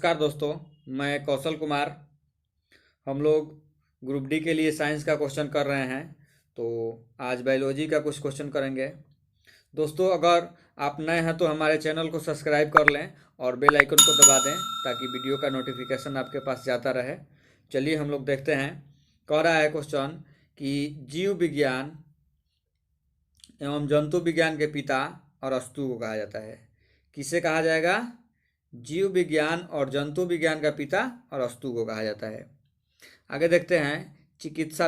नमस्कार दोस्तों, मैं कौशल कुमार। हम लोग ग्रुप डी के लिए साइंस का क्वेश्चन कर रहे हैं। तो आज बायोलॉजी का कुछ क्वेश्चन करेंगे। दोस्तों, अगर आप नए हैं तो हमारे चैनल को सब्सक्राइब कर लें और बेल आइकन को दबा दें ताकि वीडियो का नोटिफिकेशन आपके पास जाता रहे। चलिए हम लोग देखते हैं। कह रहा है क्वेश्चन कि जीव विज्ञान एवं जंतु विज्ञान के पिता अरस्तु को कहा जाता है। किसे कहा जाएगा? जीव विज्ञान और जंतु विज्ञान का पिता अरस्तु को कहा जाता है। आगे देखते हैं। चिकित्सा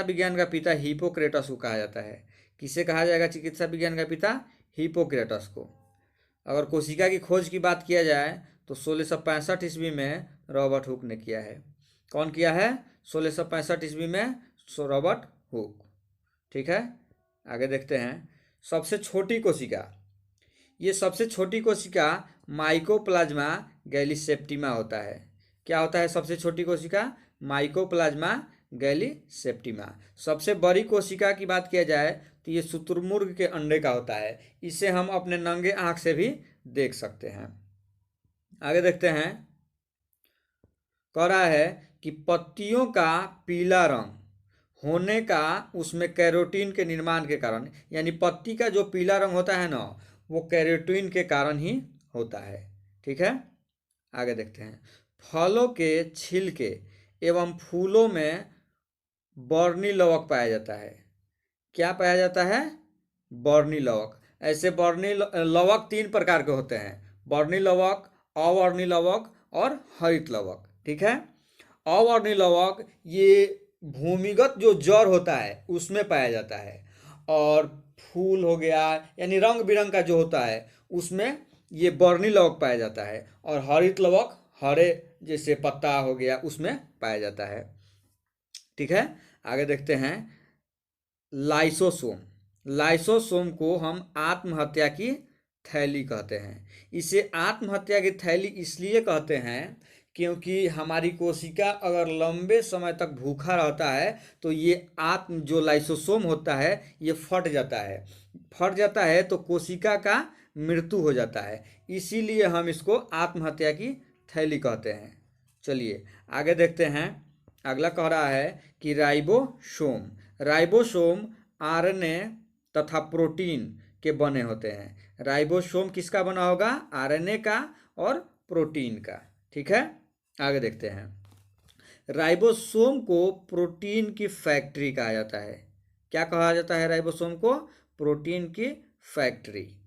विज्ञान का पिता हिप्पोक्रेटस को कहा जाता है। किसे कहा जाएगा चिकित्सा विज्ञान का पिता? हिप्पोक्रेटस को। अगर कोशिका की खोज की बात किया जाए तो 1665 ईस्वी में रॉबर्ट हुक ने किया है। कौन किया है? 1665 ईस्वी में रॉबर्ट हुक। ठीक है, आगे देखते हैं। सबसे छोटी कोशिका, ये सबसे छोटी कोशिका माइकोप्लाज्मा गैलीसेप्टिमा होता है। क्या होता है सबसे छोटी कोशिका? माइकोप्लाज्मा गैलीसेप्टिमा। सबसे बड़ी कोशिका की बात किया जाए तो ये शुतुरमुर्ग के अंडे का होता है। इसे हम अपने नंगे आंख से भी देख सकते हैं। आगे देखते हैं। कह रहा है कि पत्तियों का पीला रंग होने का उसमें कैरोटीन के निर्माण के कारण, यानी पत्ती का जो पीला रंग होता है ना, वो कैरोटीन के कारण ही होता है। ठीक है, आगे देखते हैं। फलों के छिलके एवं फूलों में बर्नी लवक पाया जाता है। क्या पाया जाता है? बर्नी लवक। ऐसे बर्नी लवक 3 प्रकार के होते हैं: बर्नी लवक, अवर्णी लवक और हरित लवक। ठीक है, अवर्णी लवक ये भूमिगत जो जड़ होता है उसमें पाया जाता है, और फूल हो गया यानी रंग बिरंग का जो होता है उसमें ये बर्नी लवक पाया जाता है, और हरित लवक हरे जैसे पत्ता हो गया उसमें पाया जाता है। ठीक है, आगे देखते हैं। लाइसोसोम को हम आत्महत्या की थैली कहते हैं। इसे आत्महत्या की थैली इसलिए कहते हैं क्योंकि हमारी कोशिका अगर लंबे समय तक भूखा रहता है तो ये जो लाइसोसोम होता है ये फट जाता है तो कोशिका का मृत्यु हो जाता है। इसीलिए हम इसको आत्महत्या की थैली कहते हैं। चलिए आगे देखते हैं। अगला कह रहा है कि राइबोसोम आरएनए तथा प्रोटीन के बने होते हैं। राइबोसोम किसका बना होगा? आरएनए का और प्रोटीन का। ठीक है, आगे देखते हैं। राइबोसोम को प्रोटीन की फैक्ट्री कहा जाता है। क्या कहा जाता है राइबोसोम को? प्रोटीन की फैक्ट्री।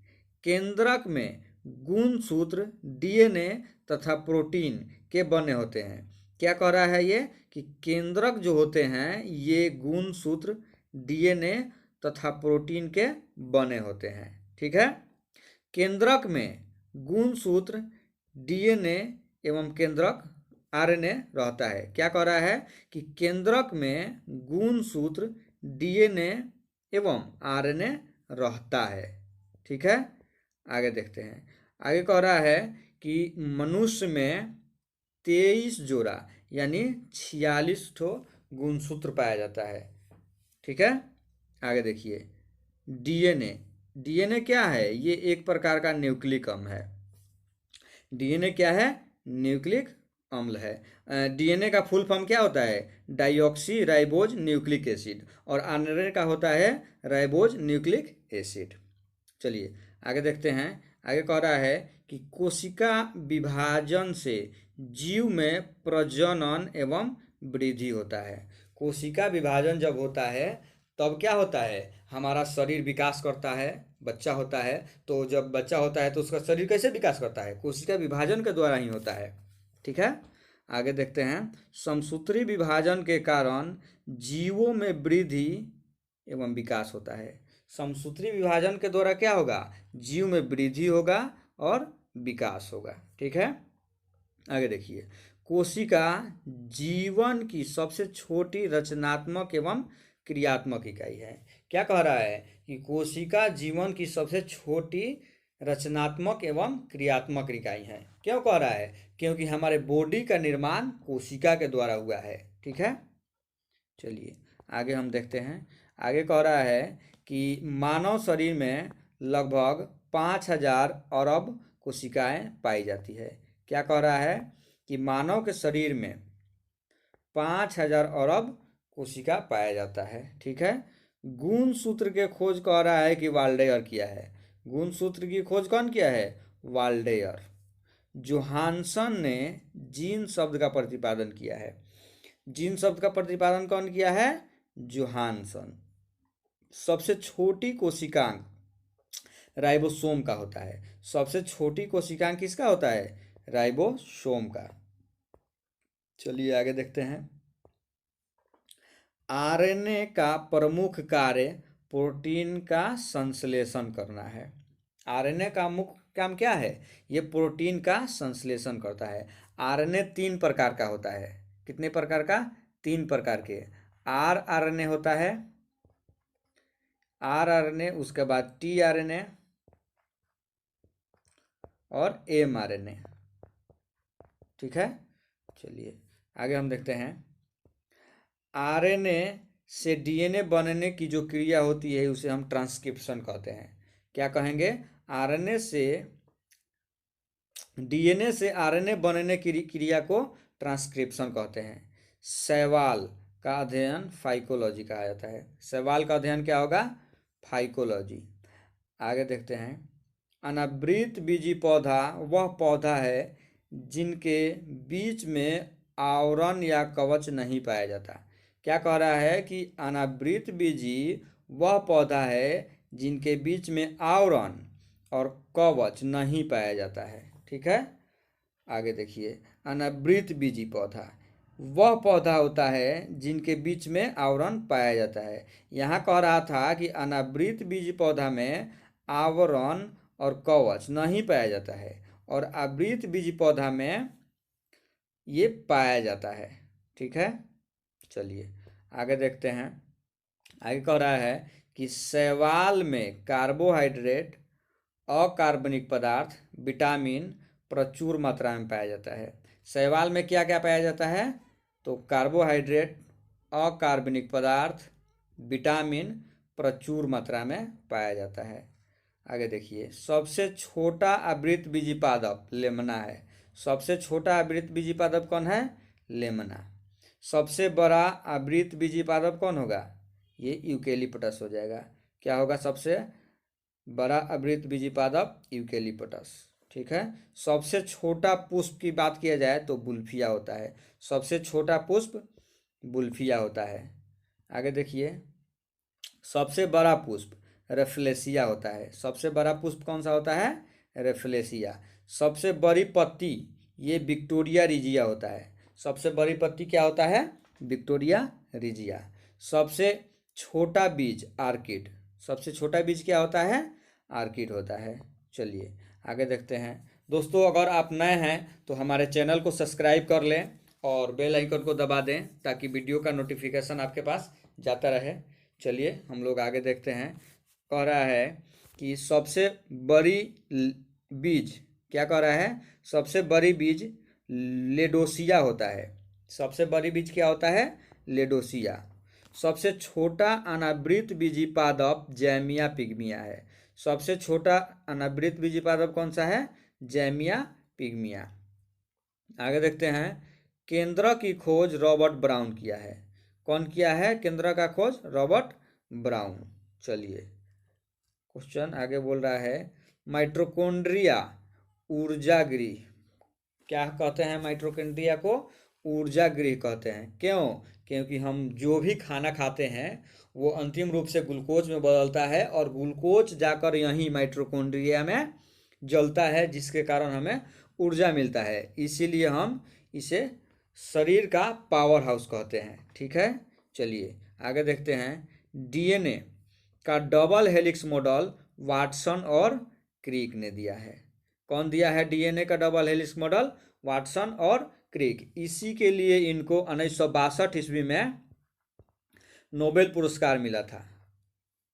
केंद्रक में गुणसूत्र डीएनए तथा प्रोटीन के बने होते हैं। क्या कह रहा है ये कि केंद्रक जो होते हैं ये गुणसूत्र डीएनए तथा प्रोटीन के बने होते हैं। ठीक है, केंद्रक में गुणसूत्र डीएनए एवं केंद्रक आरएनए रहता है। क्या कह रहा है कि केंद्रक में गुणसूत्र डीएनए एवं आरएनए रहता है। ठीक है, आगे देखते हैं। आगे कह रहा है कि मनुष्य में 23 जोड़ा यानी 46 ठो गुणसूत्र पाया जाता है। ठीक है, आगे देखिए। डीएनए क्या है? ये एक प्रकार का न्यूक्लिक अम्ल है। डीएनए क्या है? न्यूक्लिक अम्ल है। डीएनए का फुल फॉर्म क्या होता है? डाइऑक्सी राइबोज न्यूक्लिक एसिड, और आरएनए का होता है राइबोज न्यूक्लिक एसिड। चलिए आगे देखते हैं। आगे कह रहा है कि कोशिका विभाजन से जीव में प्रजनन एवं वृद्धि होता है। कोशिका विभाजन जब होता है तब क्या होता है? हमारा शरीर विकास करता है। बच्चा होता है तो जब बच्चा होता है तो उसका शरीर कैसे विकास करता है? कोशिका विभाजन के द्वारा ही होता है। ठीक है, आगे देखते हैं। समसूत्री विभाजन के कारण जीवों में वृद्धि एवं विकास होता है। समसूत्री विभाजन के द्वारा क्या होगा? जीव में वृद्धि होगा और विकास होगा। ठीक है, आगे देखिए। कोशिका जीवन की सबसे छोटी रचनात्मक एवं क्रियात्मक इकाई है। क्या कह रहा है कि कोशिका जीवन की सबसे छोटी रचनात्मक एवं क्रियात्मक इकाई है। क्यों कह रहा है? क्योंकि हमारे बॉडी का निर्माण कोशिका के द्वारा हुआ है। ठीक है, चलिए आगे हम देखते हैं। आगे कह रहा है कि मानव शरीर में लगभग 5000 अरब कोशिकाएं पाई जाती है। क्या कह रहा है कि मानव के शरीर में 5,000 अरब कोशिका पाया जाता है। ठीक है। गुण सूत्र के खोज कह रहा है कि वाल्डेयर किया है। गुण सूत्र की खोज कौन किया है? वाल्डेयर। जोहानसन ने जीन शब्द का प्रतिपादन किया है। जीन शब्द का प्रतिपादन कौन किया है? जोहानसन। सबसे छोटी कोशिकांक राइबोसोम का होता है। सबसे छोटी कोशिकांक किसका होता है? राइबोसोम का। चलिए आगे देखते हैं। आरएनए का प्रमुख कार्य प्रोटीन का संश्लेषण करना है। आरएनए का मुख्य काम क्या है? ये प्रोटीन का संश्लेषण करता है। आरएनए 3 प्रकार का होता है। कितने प्रकार का? 3 प्रकार के। आरएनए होता है, आरएनए, उसके बाद टीआरएनए और एमआरएनए। ठीक है। चलिए आगे हम देखते हैं। आरएनए से डीएनए बनने की जो क्रिया होती है उसे हम ट्रांसक्रिप्शन कहते हैं। क्या कहेंगे? आरएनए से डीएनए से आरएनए बनने की क्रिया को ट्रांसक्रिप्शन कहते हैं। शैवाल का अध्ययन फाइकोलॉजी कहा जाता है। शैवाल का अध्ययन क्या होगा? फाइकोलॉजी। आगे देखते हैं। अनावृत बीजी पौधा वह पौधा है जिनके बीच में आवरण या कवच नहीं पाया जाता। क्या कह रहा है कि अनावृत बीजी वह पौधा है जिनके बीच में आवरण और कवच नहीं पाया जाता है। ठीक है। आगे देखिए। अनावृत बीजी पौधा वह पौधा होता है जिनके बीच में आवरण पाया जाता है। यहाँ कह रहा था कि अनावृत बीजी पौधा में आवरण और कवच नहीं पाया जाता है, और आवृत बीजी पौधा में ये पाया जाता है। ठीक है। चलिए आगे देखते हैं। आगे कह रहा है कि शैवाल में कार्बोहाइड्रेट, अकार्बनिक पदार्थ, विटामिन प्रचुर मात्रा में पाया जाता है। शैवाल में क्या क्या पाया जाता है? तो कार्बोहाइड्रेट, अकार्बनिक पदार्थ, विटामिन प्रचुर मात्रा में पाया जाता है। आगे देखिए। सबसे छोटा आवृतबीजी पादप लेमना है। सबसे छोटा आवृतबीजी पादप कौन है? लेमना। सबसे बड़ा आवृतबीजी पादप कौन होगा? ये यूकेलिप्टस हो जाएगा। क्या होगा सबसे बड़ा आवृतबीजी पादप? यूकेलिप्टस। ठीक है। सबसे छोटा पुष्प की बात किया जाए तो बुल्फिया होता है। सबसे छोटा पुष्प बुल्फिया होता है। आगे देखिए। सबसे बड़ा पुष्प रेफ्लेसिया होता है। सबसे बड़ा पुष्प कौन सा होता है? रेफ्लेसिया। सबसे बड़ी पत्ती ये विक्टोरिया रिजिया होता है। सबसे बड़ी पत्ती क्या होता है? Victoria regia. सबसे छोटा बीज आर्किड। सबसे छोटा बीज क्या होता है? आर्किड होता है। चलिए आगे देखते हैं। दोस्तों अगर आप नए हैं तो हमारे चैनल को सब्सक्राइब कर लें और बेल आइकन को दबा दें ताकि वीडियो का नोटिफिकेशन आपके पास जाता रहे। चलिए हम लोग आगे देखते हैं। कह रहा है कि सबसे बड़ी बीज, क्या कह रहा है? सबसे बड़ी बीज लेडोसिया होता है। सबसे बड़ी बीज क्या होता है? लेडोसिया। सबसे छोटा अनावृत बीजी पादप जैमिया पिग्मिया है। सबसे छोटा अनावृत बीजी पादप कौन सा है? जैमिया पिग्मिया। आगे देखते हैं। केंद्र की खोज रॉबर्ट ब्राउन किया है। कौन किया है केंद्र का खोज? Robert brown. चलिए क्वेश्चन आगे बोल रहा है। माइटोकॉन्ड्रिया ऊर्जा गृह। क्या कहते हैं माइटोकॉन्ड्रिया को? ऊर्जा गृह कहते हैं। क्यों? क्योंकि हम जो भी खाना खाते हैं वो अंतिम रूप से ग्लूकोज में बदलता है और ग्लूकोज जाकर यहीं माइटोकॉन्ड्रिया में जलता है, जिसके कारण हमें ऊर्जा मिलता है। इसीलिए हम इसे शरीर का पावर हाउस कहते हैं। ठीक है। चलिए आगे देखते हैं। डीएनए का डबल हेलिक्स मॉडल वाटसन और क्रिक ने दिया है। कौन दिया है डीएनए का डबल हेलिक्स मॉडल? वाटसन और क्रिक। इसी के लिए इनको 1962 ईस्वी में नोबेल पुरस्कार मिला था।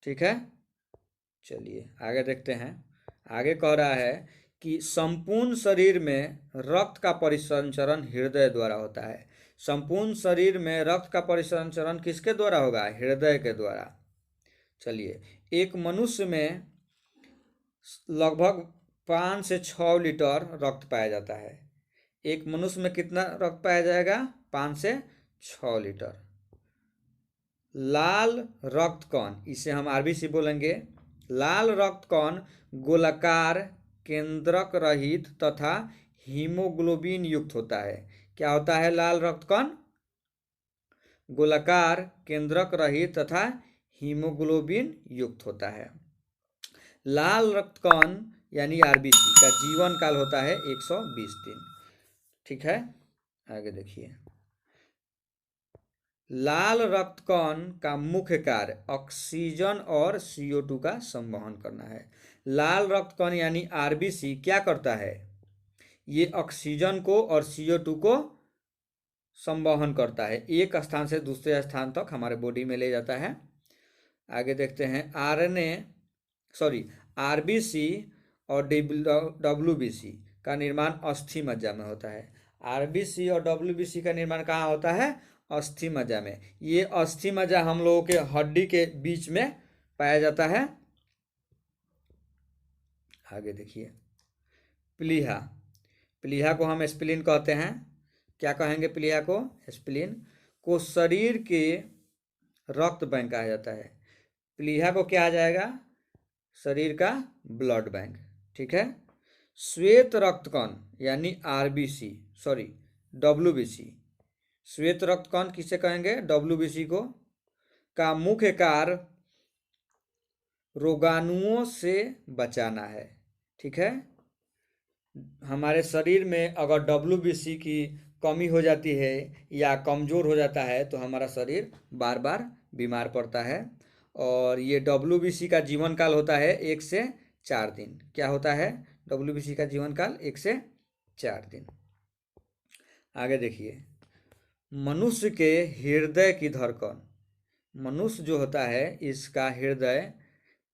ठीक है। चलिए आगे देखते हैं। आगे कह रहा है कि संपूर्ण शरीर में रक्त का परिसंचरण हृदय द्वारा होता है। संपूर्ण शरीर में रक्त का परिसंचरण किसके द्वारा होगा? हृदय के द्वारा। चलिए एक मनुष्य में लगभग 5 से 6 लीटर रक्त पाया जाता है। एक मनुष्य में कितना रक्त पाया जाएगा? 5 से 6 लीटर। लाल रक्त कण, इसे हम आरबीसी बोलेंगे। लाल रक्त कण गोलाकार, केंद्रक रहित तथा हीमोग्लोबिन युक्त होता है। क्या होता है लाल रक्त कण? गोलाकार, केंद्रक रहित तथा हीमोग्लोबिन युक्त होता है। लाल रक्त कण यानी आरबीसी का जीवन काल होता है 120 दिन। ठीक है, आगे देखिए। लाल रक्त कण का मुख्य कार्य ऑक्सीजन और CO2 का संवहन करना है। लाल रक्त कण यानी आरबीसी क्या करता है? ये ऑक्सीजन को और CO2 को संवहन करता है, एक स्थान से दूसरे स्थान तक हमारे बॉडी में ले जाता है। आगे देखते हैं। आरबीसी और डब्ल्यूबीसी का निर्माण अस्थि मज्जा में होता है। आरबीसी और डब्ल्यूबीसी का निर्माण कहाँ होता है? अस्थि मज्जा में। ये अस्थि मज्जा हम लोगों के हड्डी के बीच में पाया जाता है। आगे देखिए। प्लीहा, प्लीहा को हम स्प्लीन कहते हैं। क्या कहेंगे प्लीहा को? स्प्लीन को शरीर के रक्त बैंक कहा जाता है। प्लीहा को क्या आ जाएगा? शरीर का ब्लड बैंक। ठीक है। श्वेत रक्त कण यानी आरबीसी, डब्ल्यूबीसी, श्वेत रक्त कण किसे कहेंगे? डब्ल्यूबीसी को। का मुख्य कार्य रोगाणुओं से बचाना है। ठीक है। हमारे शरीर में अगर डब्ल्यूबीसी की कमी हो जाती है या कमज़ोर हो जाता है तो हमारा शरीर बार बार बीमार पड़ता है। और ये डब्ल्यूबीसी का जीवन काल होता है 1 से 4 दिन। क्या होता है डब्ल्यूबीसी का जीवन काल? 1 से 4 दिन। आगे देखिए। मनुष्य के हृदय की धड़कन, मनुष्य जो होता है इसका हृदय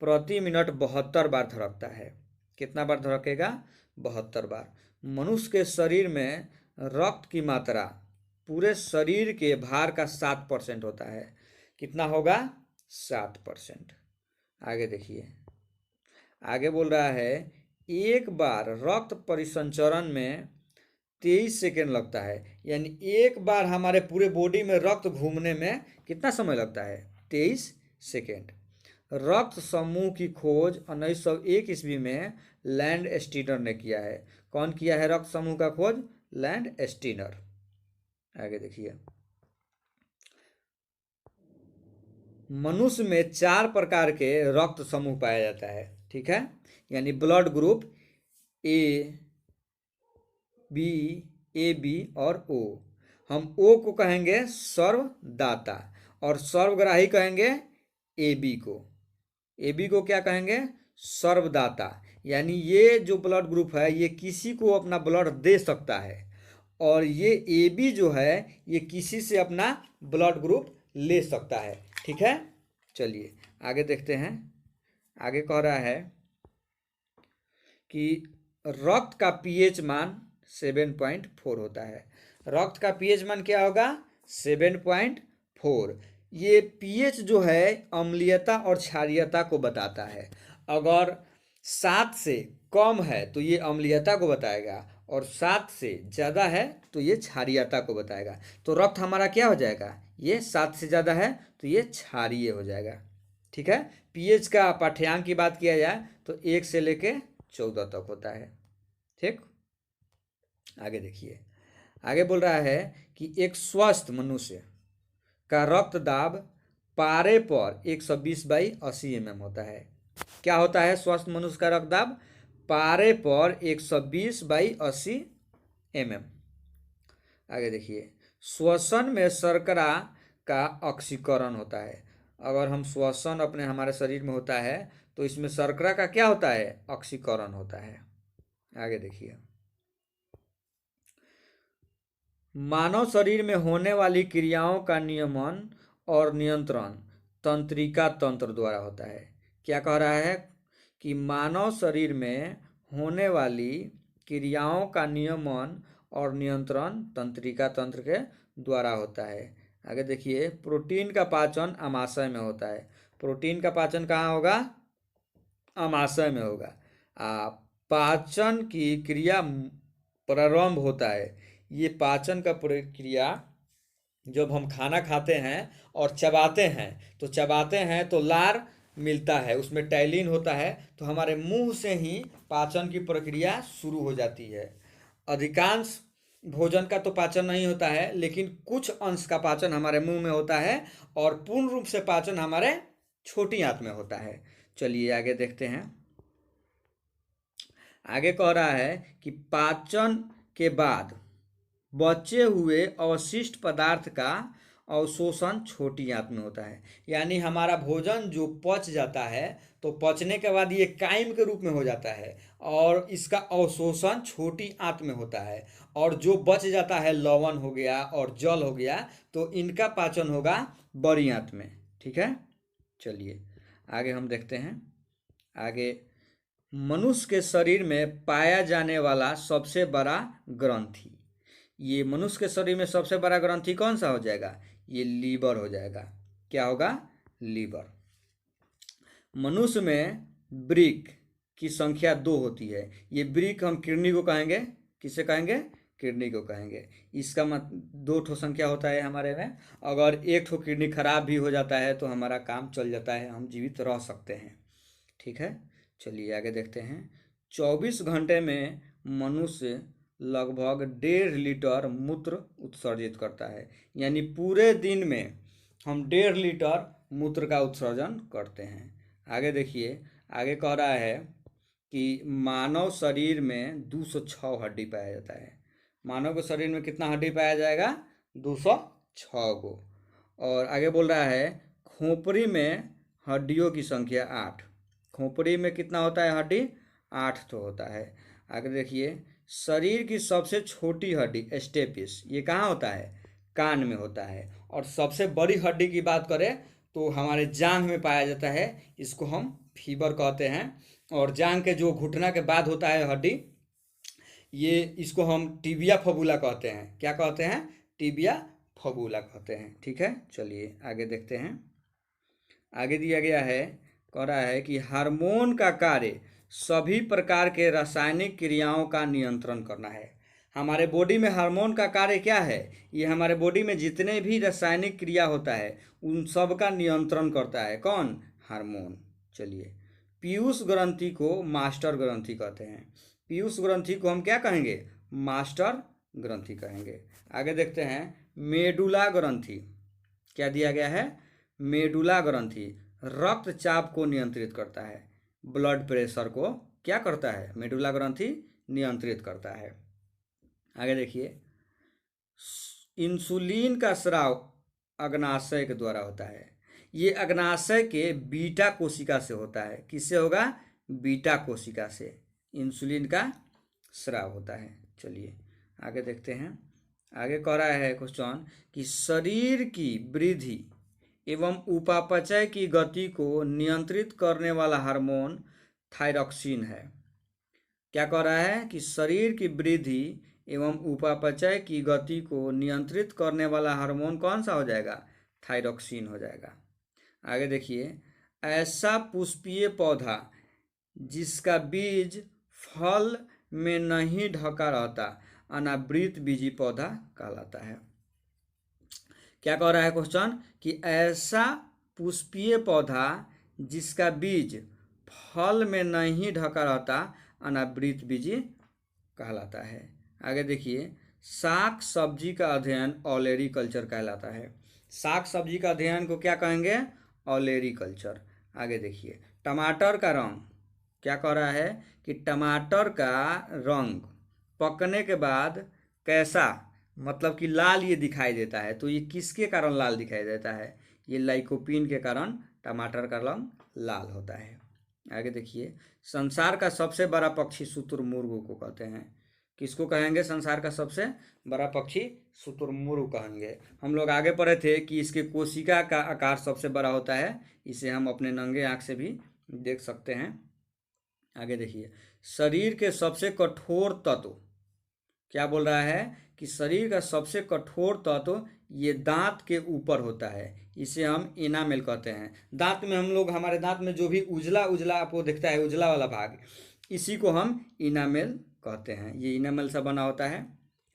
प्रति मिनट 72 बार धड़कता है। कितना बार धड़केगा? 72 बार। मनुष्य के शरीर में रक्त की मात्रा पूरे शरीर के भार का 7% होता है। कितना होगा? 7%। आगे देखिए। आगे बोल रहा है एक बार रक्त परिसंचरण में 23 सेकेंड लगता है। यानी एक बार हमारे पूरे बॉडी में रक्त घूमने में कितना समय लगता है? 23 सेकेंड। रक्त समूह की खोज 1901 ईस्वी में लैंड स्टीनर ने किया है। कौन किया है रक्त समूह का खोज? Land Steiner. आगे देखिए। मनुष्य में 4 प्रकार के रक्त समूह पाया जाता है। ठीक है, यानी ब्लड ग्रुप ए बी और ओ। हम ओ को कहेंगे सर्वदाता और सर्वग्राही कहेंगे ए बी को क्या कहेंगे? सर्वदाता। यानी ये जो ब्लड ग्रुप है ये किसी को अपना ब्लड दे सकता है और ये ए बी जो है ये किसी से अपना ब्लड ग्रुप ले सकता है। ठीक है, चलिए आगे देखते हैं। आगे कह रहा है कि रक्त का पीएच मान 7.4 होता है। रक्त का पीएच मान क्या होगा? 7.4। ये पीएच जो है अम्लीयता और क्षारीयता को बताता है। अगर 7 से कम है तो ये अम्लीयता को बताएगा और 7 से ज़्यादा है तो ये क्षारीयता को बताएगा। तो रक्त हमारा क्या हो जाएगा? ये 7 से ज़्यादा है तो ये क्षारीय हो जाएगा। ठीक है। पीएच का पाठ्यांक की बात किया जाए तो 1 से लेके 14 तक होता है। ठीक, आगे देखिए। आगे बोल रहा है कि एक स्वस्थ मनुष्य का रक्त दाब पारे पर 120/80 mm होता है। क्या होता है स्वस्थ मनुष्य का रक्त दाब? पारे पर 120/80 mm। आगे देखिए। श्वसन में शर्करा का ऑक्सीकरण होता है। अगर हम श्वसन अपने हमारे शरीर में होता है तो इसमें शर्करा का क्या होता है? ऑक्सीकरण होता है। आगे देखिए। मानव शरीर में होने वाली क्रियाओं का नियमन और नियंत्रण तंत्रिका तंत्र द्वारा होता है। क्या कह रहा है? कि मानव शरीर में होने वाली क्रियाओं का नियमन और नियंत्रण तंत्रिका तंत्र के द्वारा होता है। आगे देखिए। प्रोटीन का पाचन आमाशय में होता है। प्रोटीन का पाचन कहाँ होगा? आमाशय में होगा। पाचन की क्रिया प्रारंभ होता है। ये पाचन का प्रक्रिया जब हम खाना खाते हैं और चबाते हैं, तो चबाते हैं तो लार मिलता है, उसमें टैलिन होता है, तो हमारे मुंह से ही पाचन की प्रक्रिया शुरू हो जाती है। अधिकांश भोजन का तो पाचन नहीं होता है, लेकिन कुछ अंश का पाचन हमारे मुंह में होता है और पूर्ण रूप से पाचन हमारे छोटी आंत में होता है। चलिए आगे देखते हैं। आगे कह रहा है कि पाचन के बाद बचे हुए अवशिष्ट पदार्थ का अवशोषण छोटी आंत में होता है। यानी हमारा भोजन जो पच जाता है, तो पचने के बाद ये काइम के रूप में हो जाता है और इसका अवशोषण छोटी आंत में होता है। और जो बच जाता है, लवण हो गया और जल हो गया, तो इनका पाचन होगा बड़ी आंत में। ठीक है, चलिए आगे हम देखते हैं। आगे, मनुष्य के शरीर में पाया जाने वाला सबसे बड़ा ग्रंथि। ये मनुष्य के शरीर में सबसे बड़ा ग्रंथि कौन सा हो जाएगा? ये लीवर हो जाएगा। क्या होगा? लीवर। मनुष्य में वृक्क की संख्या 2 होती है। ये वृक्क हम किडनी को कहेंगे। किसे कहेंगे? किडनी को कहेंगे। इसका 2 ठो संख्या होता है हमारे में। अगर 1 ठो किडनी खराब भी हो जाता है तो हमारा काम चल जाता है, हम जीवित रह सकते हैं। ठीक है, चलिए आगे देखते हैं। 24 घंटे में मनुष्य लगभग 1.5 लीटर मूत्र उत्सर्जित करता है। यानी पूरे दिन में हम 1.5 लीटर मूत्र का उत्सर्जन करते हैं। आगे देखिए, आगे कह रहा है कि मानव शरीर में 206 हड्डी पाया जाता है। मानव के शरीर में कितना हड्डी पाया जाएगा? 206 को। और आगे बोल रहा है खोपड़ी में हड्डियों की संख्या 8। खोपड़ी में कितना होता है हड्डी? 8 तो होता है। आगे देखिए, शरीर की सबसे छोटी हड्डी स्टेपिस, ये कहाँ होता है? कान में होता है। और सबसे बड़ी हड्डी की बात करें तो हमारे जांघ में पाया जाता है। इसको हम फीवर कहते हैं। और जांघ के जो घुटना के बाद होता है हड्डी, ये इसको हम टिबिया फबुला कहते हैं। क्या कहते हैं? टिबिया फबुला कहते हैं। ठीक है, चलिए आगे देखते हैं। आगे दिया गया है, कह रहा है कि हार्मोन का कार्य सभी प्रकार के रासायनिक क्रियाओं का नियंत्रण करना है। हमारे बॉडी में हार्मोन का कार्य क्या है? ये हमारे बॉडी में जितने भी रासायनिक क्रिया होता है उन सब का नियंत्रण करता है। कौन? हार्मोन। चलिए, पीयूष ग्रंथि को मास्टर ग्रंथि कहते हैं। पीयूष ग्रंथि को हम क्या कहेंगे? मास्टर ग्रंथि कहेंगे। आगे देखते हैं, मेडुला ग्रंथि। क्या दिया गया है? मेडुला ग्रंथि रक्तचाप को नियंत्रित करता है। ब्लड प्रेशर को क्या करता है? मेडुला ग्रंथि नियंत्रित करता है। आगे देखिए, इंसुलिन का स्राव अग्नाशय के द्वारा होता है। ये अग्नाशय के बीटा कोशिका से होता है। किससे होगा? बीटा कोशिका से इंसुलिन का स्राव होता है। चलिए आगे देखते हैं। आगे कह रहा है क्वेश्चन कि शरीर की वृद्धि एवं उपापचय की गति को नियंत्रित करने वाला हार्मोन थायरॉक्सिन है। क्या कह रहा है? कि शरीर की वृद्धि एवं उपापचय की गति को नियंत्रित करने वाला हार्मोन कौन सा हो जाएगा? थायरॉक्सिन हो जाएगा। आगे देखिए, ऐसा पुष्पीय पौधा जिसका बीज फल में नहीं ढका रहता अनावृत बीजी पौधा कहलाता है। क्या कह रहा है क्वेश्चन? कि ऐसा पुष्पीय पौधा जिसका बीज फल में नहीं ढका रहता अनावृत बीजी कहलाता है। आगे देखिए, साग सब्जी का अध्ययन ऑलेरीकल्चर कहलाता है। साग सब्जी का अध्ययन को क्या कहेंगे? ऑलेरीकल्चर। आगे देखिए, टमाटर का रंग। क्या कह रहा है? कि टमाटर का रंग पकने के बाद कैसा, मतलब कि लाल ये दिखाई देता है। तो ये किसके कारण लाल दिखाई देता है? ये लाइकोपीन के कारण टमाटर का रंग लाल होता है। आगे देखिए, संसार का सबसे बड़ा पक्षी शुतुरमुर्ग को कहते हैं। किसको कहेंगे? संसार का सबसे बड़ा पक्षी शुतुरमुर्ग कहेंगे। हम लोग आगे पढ़े थे कि इसके कोशिका का आकार सबसे बड़ा होता है। इसे हम अपने नंगे आँख से भी देख सकते हैं। आगे देखिए, शरीर के सबसे कठोर तत्व। क्या बोल रहा है? कि शरीर का सबसे कठोर तत्व ये दांत के ऊपर होता है। इसे हम इनामेल कहते हैं। दांत में हम लोग, हमारे दांत में जो भी उजला उजला आपको दिखता है, उजला वाला भाग, इसी को हम इनामेल कहते हैं। ये इनामेल से बना होता है।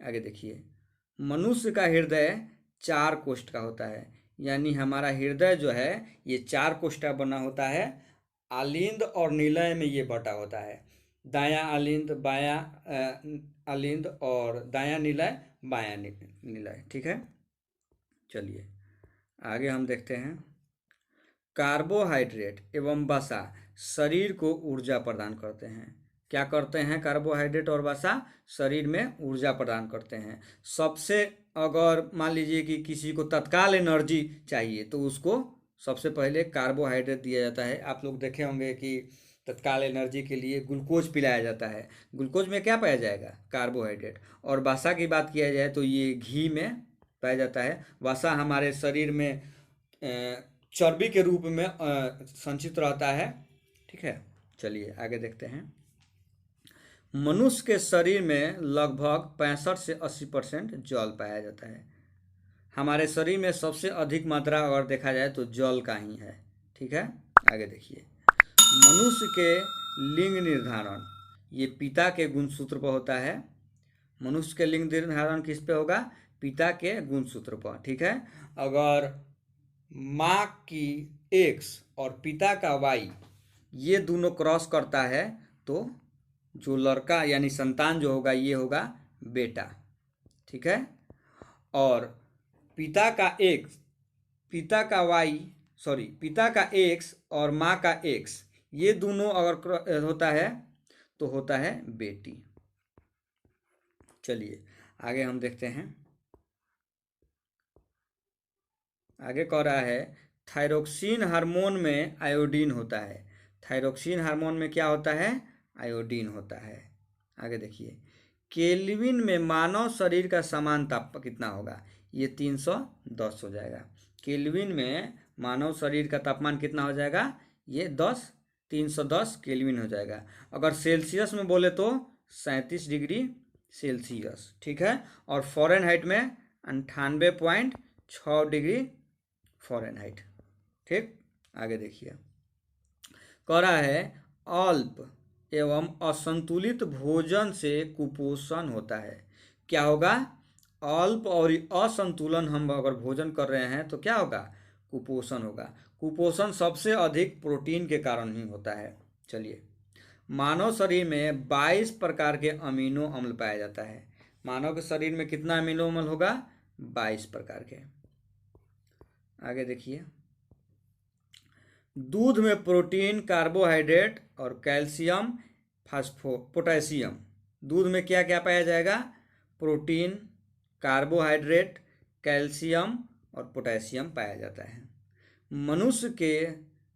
आगे देखिए, मनुष्य का हृदय 4 कोष्ठ का होता है, यानी हमारा हृदय जो है ये 4 कोष्ठ का बना होता है। आलिंद और निलय में ये बटा होता है। दायां आलिंद, बायां आलिंद और दायां निलय, बायां निलय। ठीक है, चलिए आगे हम देखते हैं। कार्बोहाइड्रेट एवं वसा शरीर को ऊर्जा प्रदान करते हैं। क्या करते हैं? कार्बोहाइड्रेट और वसा शरीर में ऊर्जा प्रदान करते हैं। सबसे, अगर मान लीजिए कि किसी को तत्काल एनर्जी चाहिए तो उसको सबसे पहले कार्बोहाइड्रेट दिया जाता है। आप लोग देखे होंगे कि तत्काल एनर्जी के लिए ग्लूकोज पिलाया जाता है। ग्लूकोज में क्या पाया जाएगा? कार्बोहाइड्रेट। और वसा की बात किया जाए तो ये घी में पाया जाता है। वसा हमारे शरीर में चर्बी के रूप में संचित रहता है। ठीक है, चलिए आगे देखते हैं। मनुष्य के शरीर में लगभग 65 से 80% जल पाया जाता है। हमारे शरीर में सबसे अधिक मात्रा अगर देखा जाए तो जल का ही है। ठीक है, आगे देखिए। मनुष्य के लिंग निर्धारण ये पिता के गुणसूत्र पर होता है। मनुष्य के लिंग निर्धारण किस पे होगा? पिता के गुणसूत्र पर। ठीक है, अगर माँ की X और पिता का Y ये दोनों क्रॉस करता है तो जो लड़का यानी संतान जो होगा ये होगा बेटा। ठीक है, और पिता का X और माँ का X ये दोनों अगर होता है तो होता है बेटी। चलिए आगे हम देखते हैं। आगे कह रहा है थायरोक्सिन हार्मोन में आयोडीन होता है। थायरोक्सिन हार्मोन में क्या होता है? आयोडीन होता है। आगे देखिए, केल्विन में मानव शरीर का समान ताप कितना होगा? ये 310 हो जाएगा। केल्विन में मानव शरीर का तापमान कितना हो जाएगा? ये 310 केल्विन हो जाएगा। अगर सेल्सियस में बोले तो 37 डिग्री सेल्सियस। ठीक है, और फ़ारेनहाइट में 98.6 डिग्री फ़ारेनहाइट। ठीक, आगे देखिए, कह रहा है अल्प एवं असंतुलित भोजन से कुपोषण होता है। क्या होगा? अल्प और असंतुलन हम अगर भोजन कर रहे हैं तो क्या होगा? कुपोषण होगा। कुपोषण सबसे अधिक प्रोटीन के कारण ही होता है। चलिए, मानव शरीर में 22 प्रकार के अमीनो अम्ल पाया जाता है। मानव के शरीर में कितना अमीनो अम्ल होगा? 22 प्रकार के। आगे देखिए, दूध में प्रोटीन, कार्बोहाइड्रेट और कैल्शियम, पोटेशियम। दूध में क्या क्या पाया जाएगा? प्रोटीन, कार्बोहाइड्रेट, कैल्शियम और पोटेशियम पाया जाता है। मनुष्य के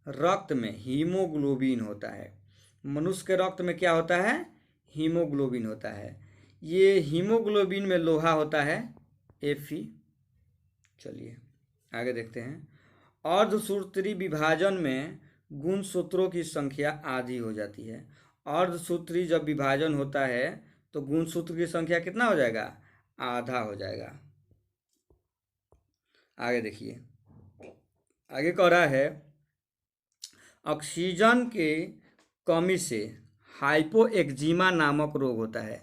रक्त में हीमोग्लोबिन होता है। मनुष्य के रक्त में क्या होता है? हीमोग्लोबिन होता है। ये हीमोग्लोबिन में लोहा होता है, Fe। चलिए आगे देखते हैं। अर्धसूत्री विभाजन में गुणसूत्रों की संख्या आधी हो जाती है। अर्धसूत्री जब विभाजन होता है तो गुणसूत्र की संख्या कितना हो जाएगा? आधा हो जाएगा। आगे देखिए, आगे कह रहा है ऑक्सीजन के कमी से हाइपोएक्जिमा नामक रोग होता है।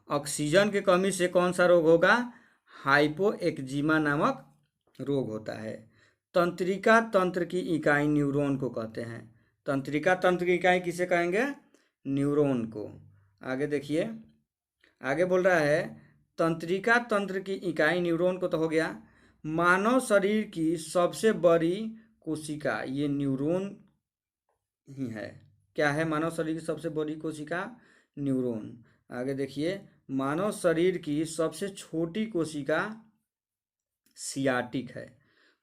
ऑक्सीजन की कमी से कौन सा रोग होगा? हाइपोएक्जिमा नामक रोग होता है। तंत्रिका तंत्र की इकाई न्यूरॉन को कहते हैं। तंत्रिका तंत्र की इकाई किसे कहेंगे? न्यूरॉन को। आगे देखिए, आगे बोल रहा है तंत्रिका तंत्र की इकाई न्यूरॉन को तो हो गया। मानव शरीर की सबसे बड़ी कोशिका ये न्यूरॉन ही है। क्या है मानव शरीर की सबसे बड़ी कोशिका? न्यूरॉन। आगे देखिए, मानव शरीर की सबसे छोटी कोशिका सियाटिक है।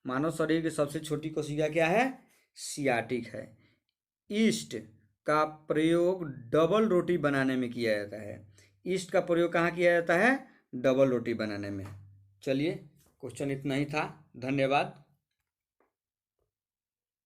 मानव शरीर की सबसे छोटी कोशिका क्या है? सियाटिक है। ईस्ट का प्रयोग डबल रोटी बनाने में किया जाता है। ईस्ट का प्रयोग कहाँ किया जाता है? डबल रोटी बनाने में। चलिए, क्वेश्चन इतना ही था। धन्यवाद।